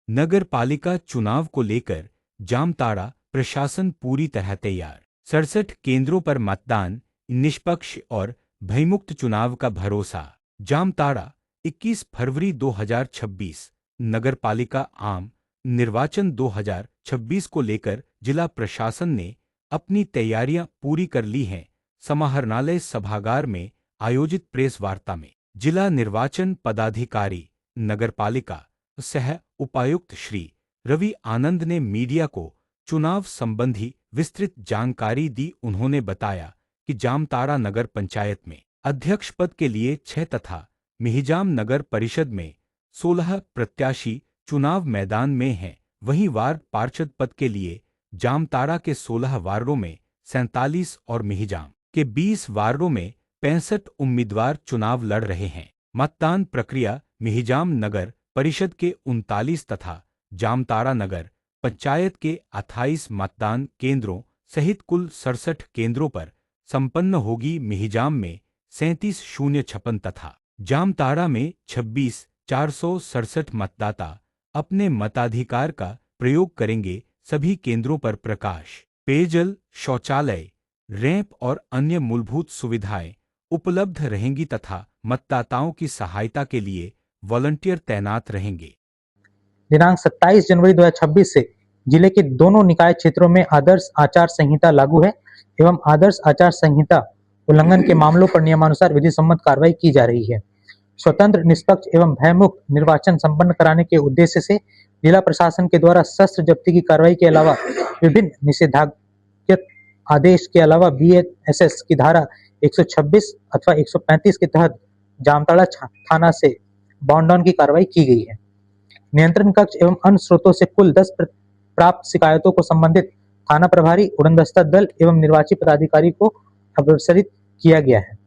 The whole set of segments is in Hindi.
नगर पालिका चुनाव को लेकर जामताड़ा प्रशासन पूरी तरह तैयार। 67 केंद्रों पर मतदान, निष्पक्ष और भयमुक्त चुनाव का भरोसा। जामताड़ा 21 फरवरी 2026 नगर पालिका आम निर्वाचन 2026 को लेकर जिला प्रशासन ने अपनी तैयारियां पूरी कर ली हैं। समाहरणालय सभागार में आयोजित प्रेस वार्ता में जिला निर्वाचन पदाधिकारी नगर पालिका सह उपायुक्त श्री रवि आनंद ने मीडिया को चुनाव संबंधी विस्तृत जानकारी दी। उन्होंने बताया कि जामताड़ा नगर पंचायत में अध्यक्ष पद के लिए 6 तथा मिहिजाम नगर परिषद में 16 प्रत्याशी चुनाव मैदान में हैं। वहीं वार्ड पार्षद पद के लिए जामताड़ा के 16 वार्डों में 47 और मिहिजाम के 20 वार्डों में 65 उम्मीदवार चुनाव लड़ रहे हैं। मतदान प्रक्रिया मिहिजाम नगर परिषद के 39 तथा जामताड़ा नगर पंचायत के 28 मतदान केंद्रों सहित कुल 67 केंद्रों पर संपन्न होगी। मिहिजाम में 37,056 तथा जामताड़ा में 26,467 मतदाता अपने मताधिकार का प्रयोग करेंगे। सभी केंद्रों पर प्रकाश, पेयजल, शौचालय, रैंप और अन्य मूलभूत सुविधाएं उपलब्ध रहेंगी तथा मतदाताओं की सहायता के लिए वॉलंटियर तैनात रहेंगे। दिनांक 27 जनवरी 2026 से जिले के दोनों निकाय क्षेत्रों में आदर्श आचार संहिता लागू है एवं आदर्श आचार संहिता उल्लंघन के मामलों पर नियमानुसार विधि सम्मत कार्रवाई की जा रही है। स्वतंत्र, निष्पक्ष एवं भयमुक्त निर्वाचन संपन्न कराने के उद्देश्य से जिला प्रशासन के द्वारा शस्त्र जब्ती की कार्रवाई के अलावा विभिन्न निषेधाज्ञा आदेश के अलावा BNSS की धारा 126 अथवा 135 के तहत जामताड़ा थाना से बाउंड डाउन की कार्रवाई की गई है। नियंत्रण कक्ष एवं अन्य स्रोतों से कुल 10 प्राप्त शिकायतों को संबंधित थाना प्रभारी, उड़नदस्ता दल एवं निर्वाची पदाधिकारी को अग्रेषित किया गया है।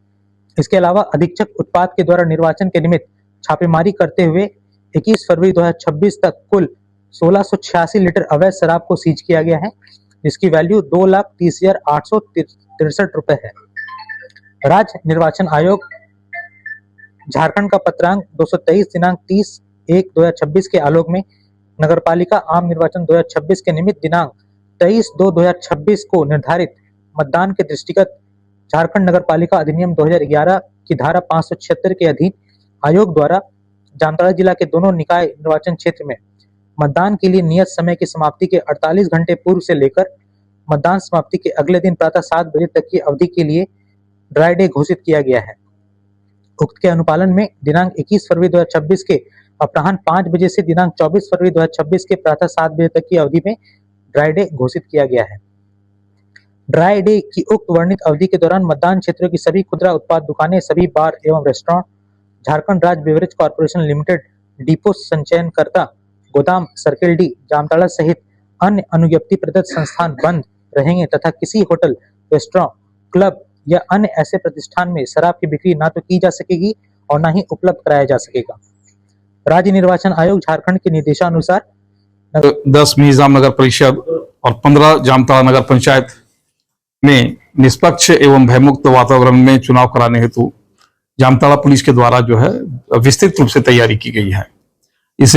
इसके अलावा अधीक्षक उत्पाद के द्वारा निर्वाचन के निमित्त छापेमारी करते हुए 21 फरवरी 2026 तक कुल 1686 लीटर अवैध शराब को सीज किया गया है, जिसकी वैल्यू 2,30,863 रुपए है। राज्य निर्वाचन आयोग झारखंड का पत्रांक 223 दिनांक 30/1/2026 के आलोक में नगरपालिका आम निर्वाचन 2026 के निमित्त दिनांक 23/2/2026 को निर्धारित मतदान के दृष्टिगत झारखंड नगरपालिका अधिनियम 2011 की धारा 576 के अधीन आयोग द्वारा जामताड़ा जिला के दोनों निकाय निर्वाचन क्षेत्र में मतदान के लिए नियत समय की समाप्ति के 48 घंटे पूर्व से लेकर मतदान समाप्ति के अगले दिन प्रातः 7 बजे तक की अवधि के लिए ड्राई डे घोषित किया गया है। उक्त के अनुपालन में दिनांक 21 फरवरी 2026 के अपराह्न 5 बजे से दिनांक 24 फरवरी 2026 के प्रातः 7 बजे तक की अवधि में ड्राई डे घोषित किया गया है। ड्राई डे की उक्त वर्णित अवधि के दौरान मतदान क्षेत्रों की सभी खुदरा उत्पाद दुकानें, सभी बार एवं रेस्टोरेंट, झारखंड राज्य बेवरेज कॉर्पोरेशन लिमिटेड, डिपो संचयनकर्ता, गोदाम, सर्किल डी जामताड़ा सहित अन्य अनुज्ञप्ति प्रदत्त संस्थान बंद रहेंगे तथा किसी होटल, रेस्टोरेंट, क्लब या अन्य ऐसे प्रतिष्ठान में शराब की बिक्री न तो की जा सकेगी और न ही उपलब्ध कराया जा सकेगा। राज्य निर्वाचन आयोग झारखंड के निर्देशानुसार 10 मिहिजाम नगर परिषद और 15 जामताड़ा नगर पंचायत में निष्पक्ष एवं भयमुक्त वातावरण में चुनाव कराने हेतु जामताड़ा पुलिस के द्वारा जो है विस्तृत रूप से तैयारी की गई है। इस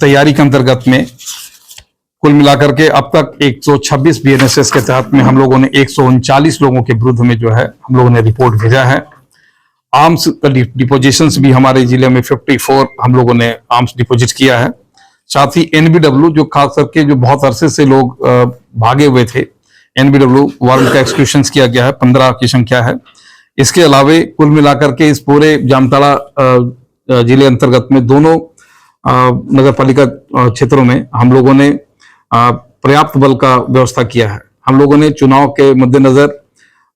तैयारी के अंतर्गत में कुल मिलाकर के अब तक 126 BNSS के तहत में हम लोगों ने 139 लोगों के विरुद्ध में जो है हम लोगों ने रिपोर्ट भेजा है। आर्म्स डिपोजिशंस भी हमारे जिले में 54 हम लोगों ने आर्म्स डिपोजिट किया है। साथ ही NBW जो खास करके जो बहुत अरसे से लोग भागे हुए थे, NBW वारंट का एक्सक्यूशन किया गया है, 15 की संख्या है। इसके अलावे कुल मिलाकर के इस पूरे जामताड़ा जिले अंतर्गत में दोनों नगर पालिका क्षेत्रों में हम लोगों ने पर्याप्त बल का व्यवस्था किया है। हम लोगों ने चुनाव के मद्देनजर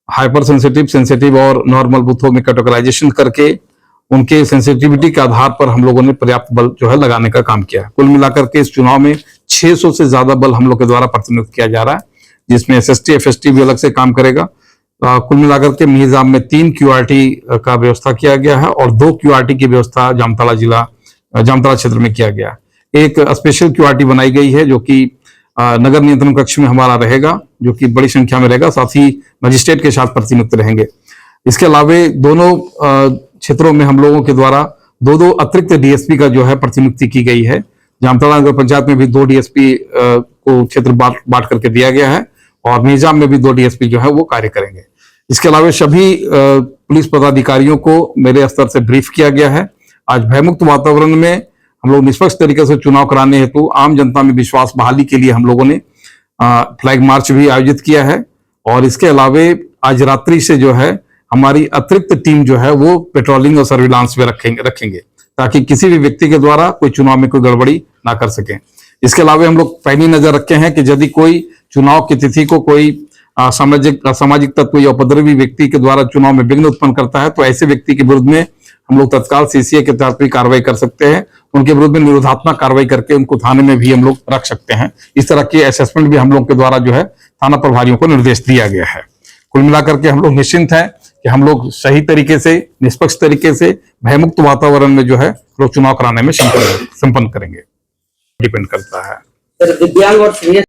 हाइपर सेंसिटिव, सेंसिटिव और नॉर्मल बूथों में कैटेगराइजेशन करके उनके सेंसिटिविटी के आधार पर हम लोगों ने पर्याप्त बल जो है लगाने का काम किया है। कुल मिलाकर के इस चुनाव में 600 से ज्यादा बल हम लोग के द्वारा प्रतिनिधित्व किया जा रहा है, जिसमें SST FST भी अलग से काम करेगा। कुल मिलाकर के मिहिजाम में 3 QRT का व्यवस्था किया गया है और 2 QRT की व्यवस्था जामताड़ा क्षेत्र में किया गया। एक स्पेशल QRT बनाई गई है जो कि नगर नियंत्रण कक्ष में हमारा रहेगा, जो कि बड़ी संख्या में रहेगा, साथ ही मजिस्ट्रेट के साथ प्रतिनियुक्त रहेंगे। इसके अलावे दोनों क्षेत्रों में हम लोगों के द्वारा 2 अतिरिक्त DSP का जो है प्रतिनियुक्ति की गई है, जामताड़ा नगर पंचायत में भी 2 डीएसपी को क्षेत्र बांट करके दिया गया है और निजाम में भी 2 डीएसपी जो है वो कार्य करेंगे। इसके अलावा सभी पुलिस पदाधिकारियों को मेरे स्तर से ब्रीफ किया गया है। आज भयमुक्त वातावरण में हम लोग निष्पक्ष तरीके से चुनाव कराने हेतु आम जनता में विश्वास बहाली के लिए हम लोगों ने फ्लैग मार्च भी आयोजित किया है और इसके अलावे आज रात्रि से जो है हमारी अतिरिक्त टीम जो है वो पेट्रोलिंग और सर्विलांस में रखेंगे ताकि किसी भी व्यक्ति के द्वारा कोई चुनाव में कोई गड़बड़ी ना कर सके। इसके अलावा हम लोग पैनी नजर रखे हैं कि यदि कोई चुनाव की तिथि को कोई असामाजिक तत्व या उपद्रवी व्यक्ति के द्वारा चुनाव में विघ्न उत्पन्न करता है तो ऐसे व्यक्ति के विरुद्ध में हम लोग तत्काल सीसीए के तहत भी कार्रवाई कर सकते हैं। उनके विरुद्ध में निरोधात्मक कार्रवाई करके उनको थाने में भी हम लोग रख सकते हैं। इस तरह के असेसमेंट भी हम लोग के द्वारा जो है थाना प्रभारियों को निर्देश दिया गया है। कुल मिलाकर के हम लोग निश्चिंत हैं कि हम लोग सही तरीके से, निष्पक्ष तरीके से, भयमुक्त वातावरण में जो है लोग चुनाव कराने में संपन्न करेंगे। डिपेंड करता है। दिव्यांग और